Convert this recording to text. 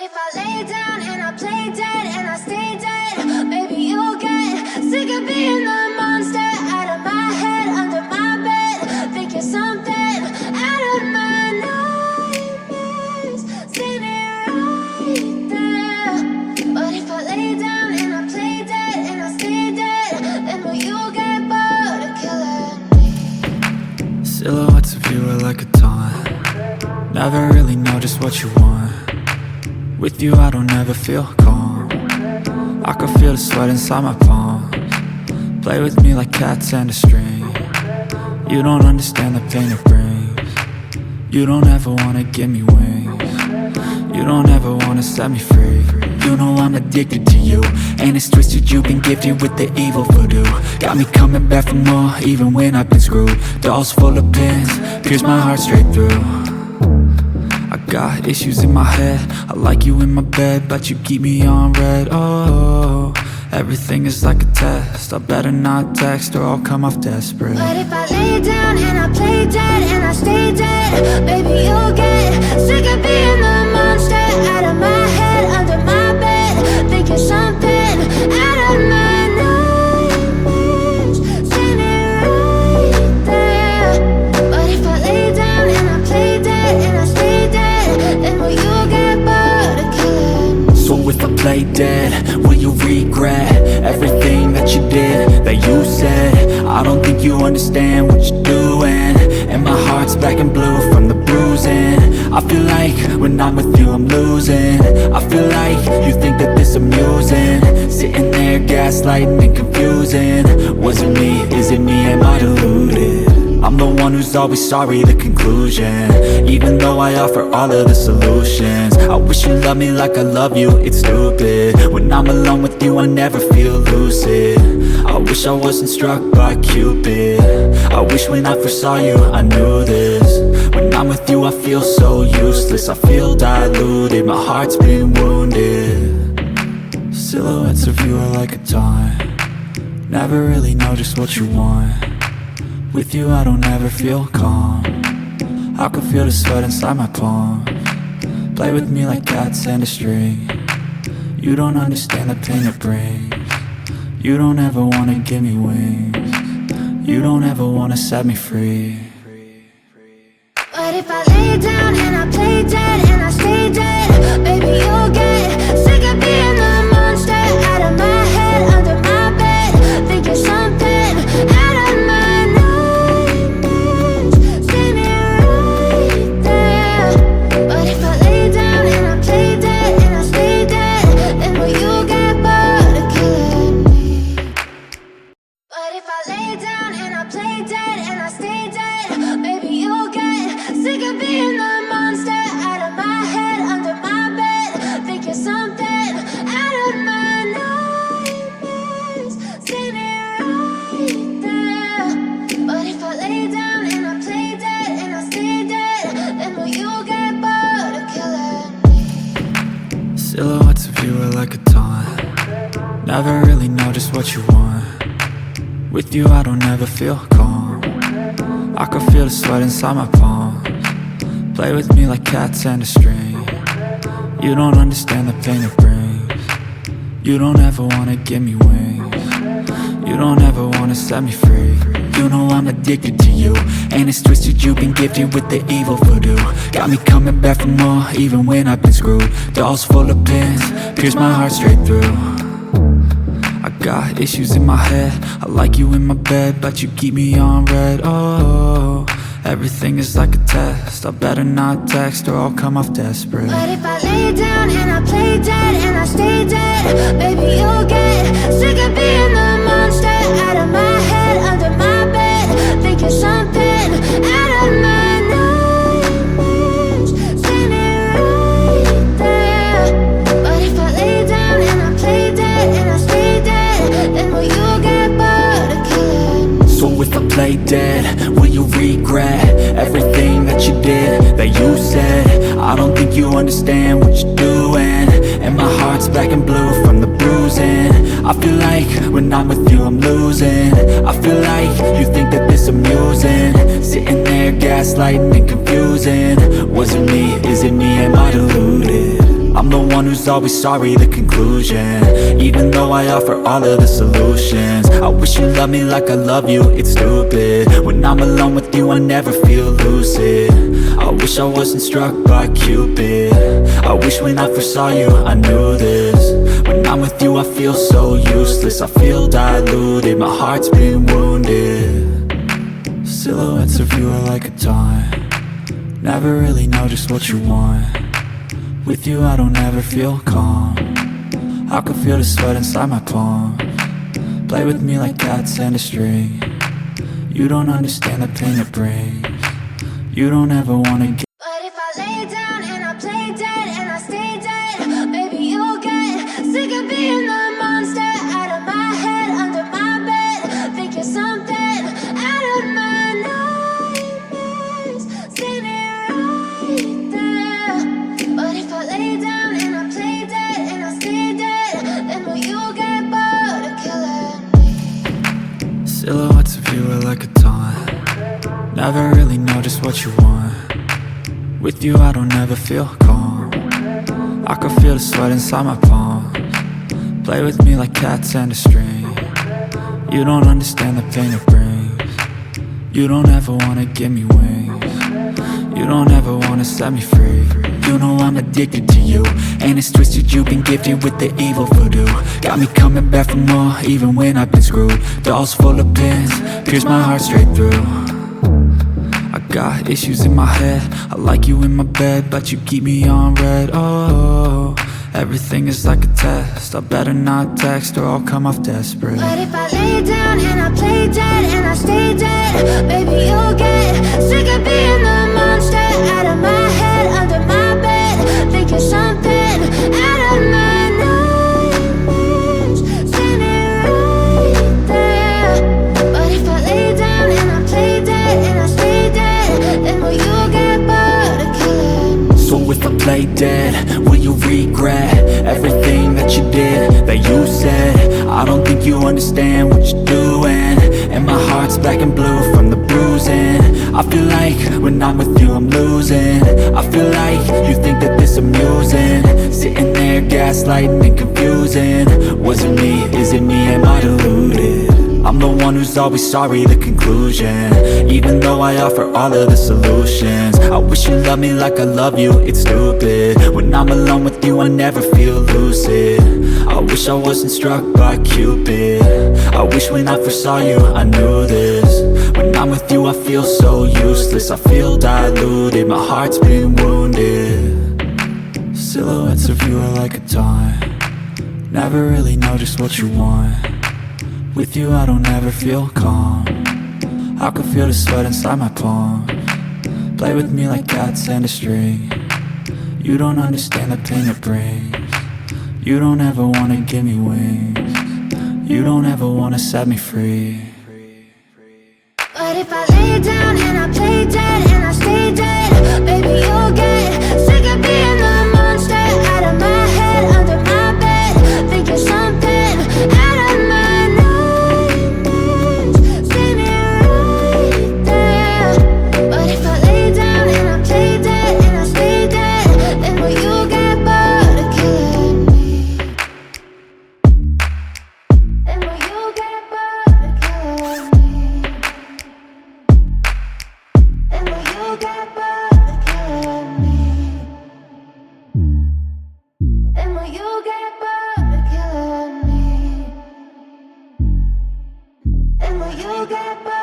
if I lay down and I play dead and I stay dead, maybe you'll get sick of being the monster out of my head, under my bed. Think you're something out of my nightmares, standing right there. But if I lay down and I play dead and I stay dead, then will you get bored of killing me? Silhouettes of you are like a taunt. Never really know just what you want. With you I don't ever feel calm. I can feel the sweat inside my palms. Play with me like cats and a string. You don't understand the pain it brings. You don't ever wanna give me wings. You don't ever wanna set me free. You know I'm addicted to you, and it's twisted, you've been gifted with the evil voodoo. Got me coming back for more, even when I've been screwed. Dolls full of pins, pierce my heart straight through. I got issues in my head, I like you in my bed, but you keep me on red. Oh, everything is like a test, I better not text or I'll come off desperate. But if I lay down and I play dead and I stay dead, baby you'll get sick of being the monster out of my head, under my bed. Think you're something out of my nightmares, standing right there. But if I lay down and I play dead and I stay dead, then will you get bored of killing me? So if I play dead, will you regret everything that you did, that you said? I don't think you understand what you're doing, and my heart's black and blue from the bruising. I feel like when I'm with you I'm losing. I feel like you think that this amusing, sitting there gaslighting and confusing. Was it me? Is it me? Am I deluded? I'm the one who's always sorry, the conclusion, even though I offer all of the solutions. I wish you loved me like I love you, it's stupid. When I'm alone with you I never feel lucid. I wish I wasn't struck by Cupid. I wish when I first saw you I knew this. When I'm with you I feel so useless, I feel diluted, my heart's been wounded. Silhouettes of you are like a taunt. Never really know just what you want. With you I don't ever feel calm. I can feel the sweat inside my palms. Play with me like cats and a string. You don't understand the pain it brings. You don't ever wanna give me wings. You don't ever wanna set me free. But if I lay down and I play dead and I stay dead, baby you'll get sick of being the monster out of my head, under my bed. Think you're something out of my nightmares, standing right there. But if I lay down and I play dead and I stay dead, then will you get bored of killing me? But if I lay down and I play dead and I stay dead, baby you'll get sick of being the monster out of my head, under my bed. Think you're something out of my nightmares, standing right there. But if I lay down and I play dead and I stay dead, then will you get bored of killing me? Silhouettes of you are like a taunt. Never really know just what you want. With you I don't ever feel calm. I can feel the sweat inside my palms. Play with me like cats and a string. You don't understand the pain it brings. You don't ever wanna give me wings. You don't ever wanna set me free. You know I'm addicted to you, and it's twisted, you've been gifted with the evil voodoo. Got me coming back for more, even when I've been screwed. Dolls full of pins, pierce my heart straight through. I got issues in my head, I like you in my bed, but you keep me on red. Oh, everything is like a test, I better not text or I'll come off desperate. But if I lay down and I play dead and I stay dead, baby you'll get sick of being the monster out of my head, under my bed. Think you're something out of my nightmares, standing right there. But if I lay down and I play dead and I stay dead, then will you get bored of killing me? So if I play dead, will you regret everything that you did, that you said? I don't think you understand what you're doing, and my heart's black and blue from the bruising. I feel like when I'm with you I'm losing. I feel like you think that this amusing, sitting there gaslighting and confusing. Was it me? Is it me? Am I deluded? I'm the one one who's always sorry, the conclusion. Even though I offer all of the solutions, I wish you loved me like I love you, it's stupid. When I'm alone with you I never feel lucid. I wish I wasn't struck by Cupid. I wish when I first saw you I knew this. When I'm with you I feel so useless, I feel diluted, my heart's been wounded. Silhouettes of you are like a taunt, never really know just what you want. With you I don't ever feel calm, I can feel the sweat inside my palm. Play with me like cats and a string. You don't understand the pain it brings. You don't ever wanna get. But if I lay down and I play dead and I stay dead, maybe you'll get sick of being the monster out of my head, under my bed. Think you're something out of my nightmares, standing right there. But if I lay down and I play dead and I stay dead, then will you get bored of killing me? Silhouettes of you are like a taunt, never really know just what you want. With you I don't ever feel calm, I can feel the sweat inside my palms. Play with me like cats and a string. You don't understand the pain it brings. You don't ever wanna give me wings. You don't ever wanna set me free. You know I'm addicted to you, and it's twisted, you've been gifted with the evil voodoo. Got me coming back for more, even when I've been screwed. Dolls full of pins, pierce my heart straight through. I got issues in my head, I like you in my bed, but you keep me on red. Oh, everything is like a test, I better not text or I'll come off desperate. But if I lay down and I play dead and I stay dead, maybe you'll get sick of being the monster out of my head, under my bed. Think you're something out of my nightmares, standing right there. But if I lay down and I play dead and I stay dead, then will you get bored of killing me? So if I play dead, will you regret everything that you did, that you said? I don't think you understand what you're doing, and my heart's black and blue from the bruising. I feel like when I'm with you I'm losing. I feel like you think that this amusing, sitting there gaslighting and confusing. Was it me? Is it me? Am I deluded? I'm the one who's always sorry, the conclusion. Even though I offer all of the solutions, I wish you loved me like I love you, it's stupid. When I'm alone with you I never feel lucid. I wish I wasn't struck by Cupid. I wish when I first saw you I knew this. When I'm with you I feel so useless, I feel diluted, my heart's been wounded. Silhouettes of you are like a taunt, never really know just what you want. With you I don't ever feel calm, I can feel the sweat inside my palms. Play with me like cats and a string. You don't understand the pain it brings. You don't ever wanna give me wings. You don't ever wanna set me free. But if I lay down and I play dead and I stay dead, maybe you'll get sick of being the monster out of my head, under my bed. Think you're something out of my nightmares, standing right there. But if I lay down and I play dead and I stay dead, then will you get bored of killing me? Then will you get bored of killing me? And will you get bored of killing me? And will you get bored of killing me? And will you get bored?